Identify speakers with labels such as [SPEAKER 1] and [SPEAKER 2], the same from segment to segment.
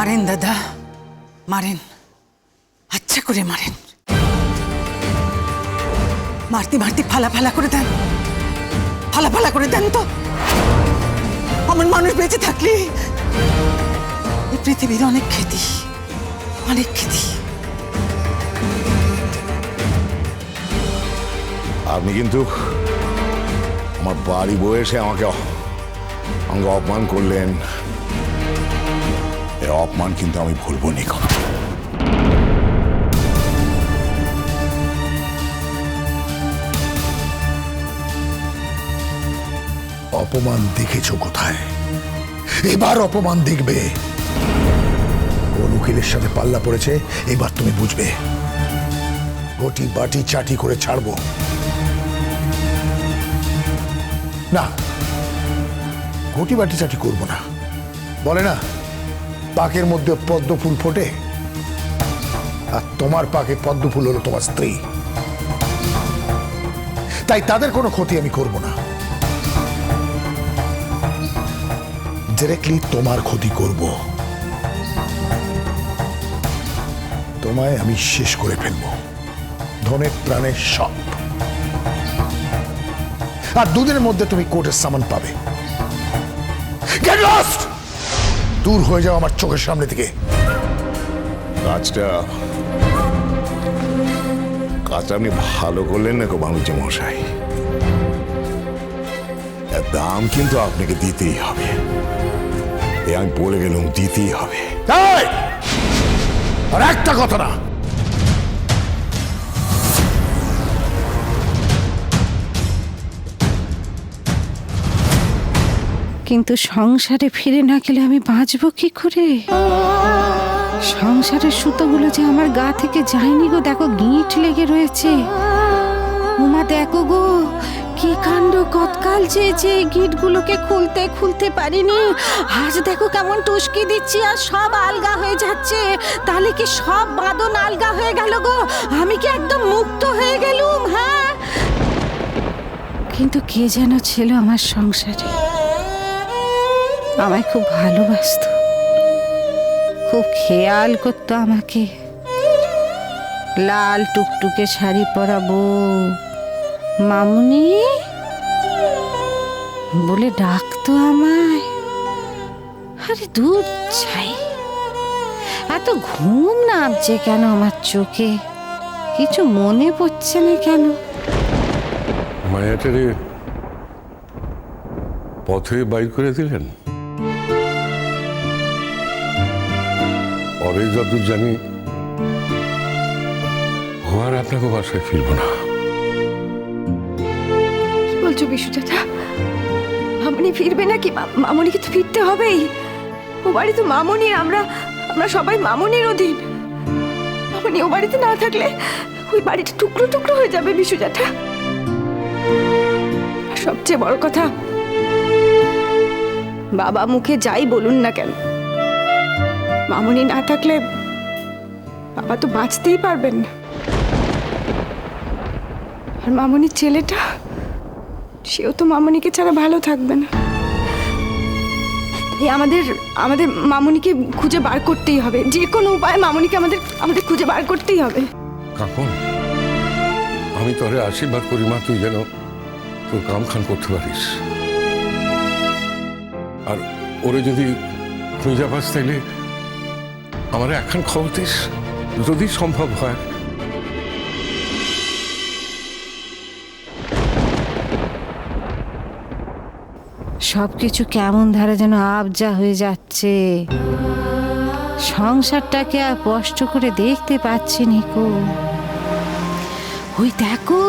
[SPEAKER 1] মারেন দাদা, মারেন, আচ্ছা করে মারেন। মারতে মারতে ফালা ফালা করে দেন, ফালা ফালা করে দেন তো। আমার মানুষ বেঁচে থাকলে এই পৃথিবীর অনেক খ্যাতি, অনেক খ্যাতি।
[SPEAKER 2] আপনি কিন্তু আমার বাড়ি বয়ে এসে আমাকে অপমান করলেন। এই অপমান কিন্তু আমি ভুলবো নি।
[SPEAKER 3] অপমান দেখেছো কোথায়? এবার অপমান দেখবে। কোন উকিলের সাথে পাল্লা পড়েছে এবার তুমি বুঝবে। গটি বাটি চাটি করে ছাড়বো না, গটি বাটি চাটি করবো না। বলে না পাকের মধ্যে পদ্ম ফুল ফোটে, আর তোমার পাকে পদ্ম ফুল হলো তোমার স্ত্রী। তাই তাদের কোনো ক্ষতি আমি করব না, ডিরেক্টলি তোমার ক্ষতি করব। তোমায় আমি শেষ করে ফেলবো, ধনের প্রাণের সব। আর দুদিনের মধ্যে তুমি কোর্টের সামান পাবে। Get lost! দূর হয়ে যাও আমার চোখের সামনে থেকে।
[SPEAKER 2] কাজটা আপনি ভালো করলেন না গো বাণিজ্য মশাই। এর দাম কিন্তু আপনাকে দিতেই হবে। এ আমি বলে গেলাম, দিতেই হবে।
[SPEAKER 3] আর একটা কথা না,
[SPEAKER 4] কিন্তু সংসারে ফিরে না গেলে আমি বাঁচবো কি করে? সংসারের সুতোগুলো যে আমার গা থেকে যায়নি গো, দেখো গিঁট লেগে রয়েছে। উমা দেখো গো কি কাণ্ড, কতকাল চেয়েছে এই গিঁটগুলোকে খুলতে খুলতে পারিনি। আজ দেখো কেমন টুসকি দিচ্ছি আর সব আলগা হয়ে যাচ্ছে। তাহলে কি সব বাঁধন আলগা হয়ে গেল গো? আমি কি একদম মুক্ত হয়ে গেলুম? হ্যাঁ, কিন্তু কে যেন ছিল আমার সংসারে, আমায় খুব ভালোবাসতো, খুব খেয়াল করতো আমাকে। লাল টুকটুকে শাড়ি পরাবো, মামুনি বলে ডাকতো আমায়। আরে দূর চাই, এত ঘুম নামছে কেন আমার চোখে? কিছু মনে পড়ছে না কেন?
[SPEAKER 5] মায়াটারে পথে বাইর করে দিলেন। পরে যতদূর জানি ও আর আপনাকে বাসায় ফিরবো না।
[SPEAKER 6] কি বলছো বিশু চাচা? মামনি ফিরবে নাকি? মামনিকে তো ফিরতে হবেই। ও বাড়ি তো মামনির, আমরা সবাই মামনির অধীন। মামনি ও বাড়িতে না থাকলে ওই বাড়িটা টুকরো টুকরো হয়ে যাবে বিশু চাচা। আর সবচেয়ে বড় কথা, বাবা মুখে যাই বলুন না কেন, মামনি না থাকলে বাবা তো বাঁচতেই পারবেন না। আর মামনির ছেলেটা, সেও তো মামনিকে ছাড়া ভালো থাকবে না। আমাদের মামনিকে খুঁজে বার করতেই হবে। যে কোনো উপায়ে মামনিকে আমাদের খুঁজে বার করতেই হবে।
[SPEAKER 5] কাকুন, আমি তোরে আশীর্বাদ করি মা, তুই যেন তোর কাম খান করতে পারিস। আর ওরে যদি খুঁজে পাস তাইলে আমার একখান খবর দিস, যদি সম্ভব হয়।
[SPEAKER 4] সবকিছু কেমন ধারে যেন আবজা হয়ে যাচ্ছে। সংসারটাকে আর স্পষ্ট করে দেখতে পাচ্ছি নিকো। ওই দেখো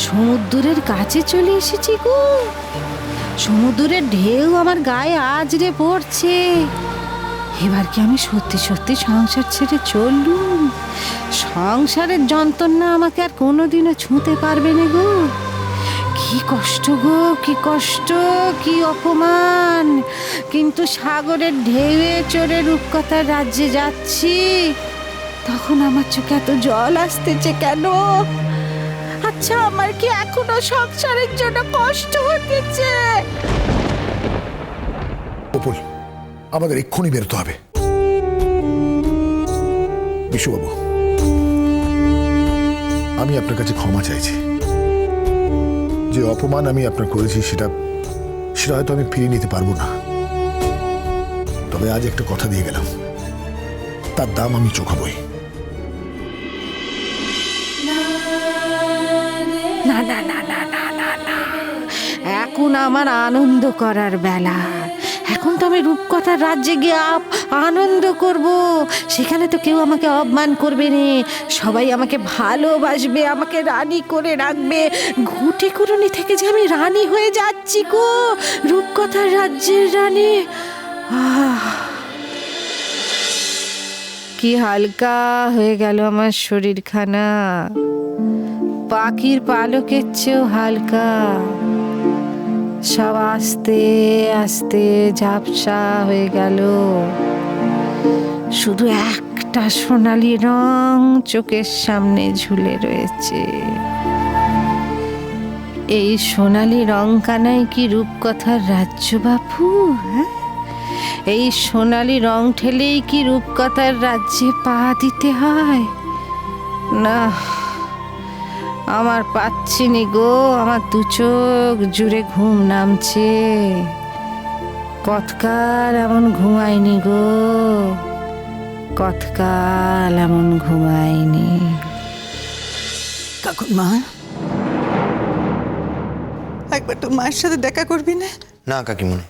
[SPEAKER 4] সমুদ্রের কাছে চলে এসেছি গো। সমুদ্রের ঢেউ আমার গায়ে আজরে পড়ছে। এবার কি আমি সত্যি সত্যি সংসার ছেড়ে চললুম? সংসারের যন্ত্রণা আমাকে আর কোনোদিনও ছুঁতে পারবে না গো। কি কষ্ট গো, কি কষ্ট, কি অপমান। কিন্তু সাগরের ঢেউয়ে চড়ে রূপকথার রাজ্যে যাচ্ছি, তখন আমার চোখে এত জল আসতেছে কেন? আচ্ছা, আমার কি এখনো সংসারের জন্য কষ্ট হতেছে?
[SPEAKER 3] অপুল, আমাদের এক্ষুনি বেরোতে হবে। বিশুবাবু, আমি আপনার কাছে ক্ষমা চাইছি। যে অপমান আমি আপনার করেছি সেটা হয়তো আমি ফিরিয়ে নিতে পারবো না, তবে আজ একটা কথা দিয়ে গেলাম, তার দাম আমি চোখাবই।
[SPEAKER 4] না না না না না না না, এখন আমার আনন্দ করার বেলা। এখন তো আমি রূপকথার রাজ্যে গিয়ে আনন্দ করব। সেখানে তো কেউ আমাকে অপমান করবে না, সবাই আমাকে ভালোবাসবে, আমাকে রানী করে রাখবে। ঘুঁটে কুড়ুনি থেকে যে আমি রানী হয়ে যাচ্ছি গো, রূপকথার রাজ্যের রানী। কি হালকা হয়ে গেল আমার শরীরখানা, পাখির পালকের চেয়েও হালকা। সব আস্তে আস্তে ঝাপসা হয়ে গেল। শুধু একটা সোনালি রং চোখের সামনে ঝুলে রয়েছে। এই সোনালি রংখানাই কি রূপকথার রাজ্য বাপু? হ্যাঁ, এই সোনালি রং ঠেলেই কি রূপকথার রাজ্যে পা দিতে হয়? না, আমার পাচ্ছি নি গো, আমার দু চোখ জুড়ে ঘুম নামছে। কতকাল এমন ঘুমাইনি গো, কতকাল এমন ঘুমাইনি।
[SPEAKER 1] কাকুর মা, একবার তো মায়ের সাথে দেখা করবি না?
[SPEAKER 7] না কাকিমণি,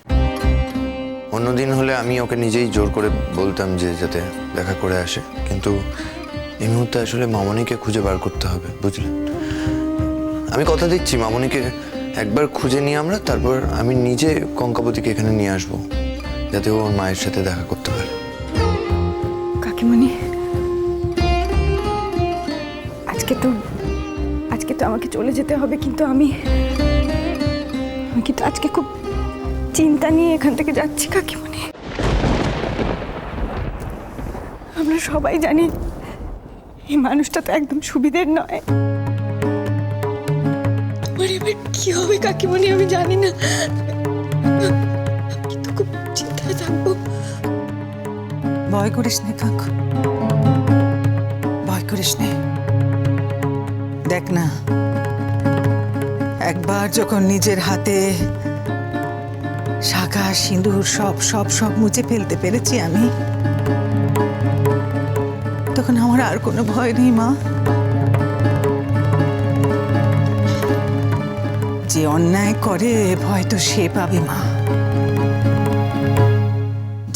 [SPEAKER 7] অন্যদিন হলে আমি ওকে নিজেই জোর করে বলতাম যে যাতে দেখা করে আসে, কিন্তু এই মুহূর্তে আসলে মামনিকে খুঁজে বার করতে হবে, বুঝলেন? আমি কথা দিচ্ছি মামনিকে একবার খুঁজে নিয়ে আমরা, তারপর আমি নিজে কঙ্কাবতীকে এখানে নিয়ে আসবো, যাতে ও ওর মায়ের সাথে দেখা করতে পারে।
[SPEAKER 6] কাকিমণি, আজকে তো আমাকে চলে যেতে হবে, কিন্তু আমি কিন্তু আজকে খুব চিন্তা নিয়ে এখান থেকে যাচ্ছি কাকিমণি। আমরা সবাই জানি এই মানুষটা তো একদম সুবিধের নয়। আমার এবার কি হবে কাকিমণি আমি জানি না, কিন্তু খুব চিন্তায় থাকবো।
[SPEAKER 1] ভয় করিস নে কাকু, ভয় করিস নে। দেখ না, একবার যখন নিজের হাতে শাখা সিঁদুর সব সব সব মুছে ফেলতে পেরেছি আমি, তখন আমার আর কোনো ভয় নেই মা। যে অন্যায় করে ভয় তো সে পাবে মা,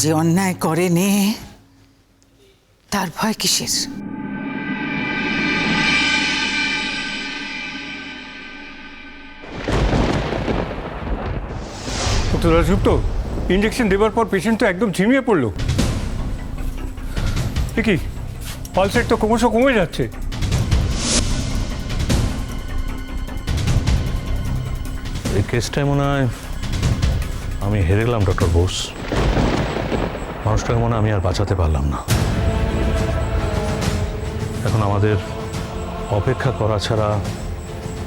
[SPEAKER 1] যে অন্যায় করে নে তার ভয় কিসের?
[SPEAKER 8] রাজগুপ্ত, ইঞ্জেকশন দেওয়ার পর পেশেন্ট তো একদম ঝিমিয়ে পড়লো। কি পালস রেট তো ক্রমশ কমে যাচ্ছে।
[SPEAKER 9] এই কেসটায় মনে হয় আমি হেরে গেলাম ডক্টর বোস। মানুষটাকে মনে হয় আমি আর বাঁচাতে পারলাম না। এখন আমাদের অপেক্ষা করা ছাড়া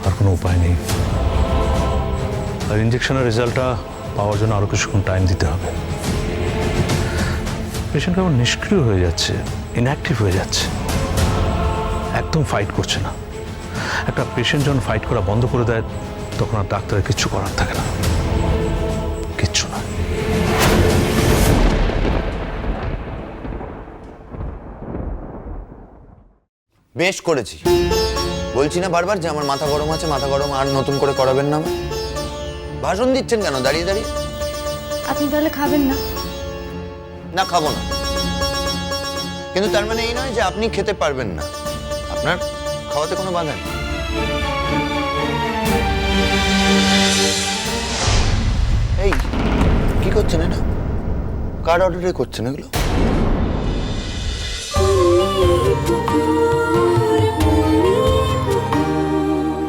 [SPEAKER 9] আর কোনো উপায় নেই। আর ইঞ্জেকশনের রেজাল্টটা পাওয়ার জন্য আরও কিছুক্ষণ টাইম দিতে হবে। পেশেন্ট কেমন নিষ্ক্রিয় হয়ে যাচ্ছে, ইনঅ্যাক্টিভ হয়ে যাচ্ছে, একদম ফাইট করছে না। একটা পেশেন্ট যখন ফাইট করা বন্ধ করে দেয় তখন আর ডাক্তারের কিচ্ছু করার থাকে না, কিচ্ছু না।
[SPEAKER 7] বেশ করেছি, বলছি না বারবার যে আমার মাথা গরম আছে, মাথা গরম আর নতুন করে করাবেন না। ভাষণ দিচ্ছেন কেন দাঁড়িয়ে দাঁড়িয়ে?
[SPEAKER 6] আপনি তাহলে খাবেন না?
[SPEAKER 7] না, খাবো না, কিন্তু তার মানে এই নয় যে আপনি খেতে পারবেন না। আপনার খাওয়াতে কোনো বাধা নেই। এই কি করছেন এটা? কার অর্ডারে করছেন এগুলো?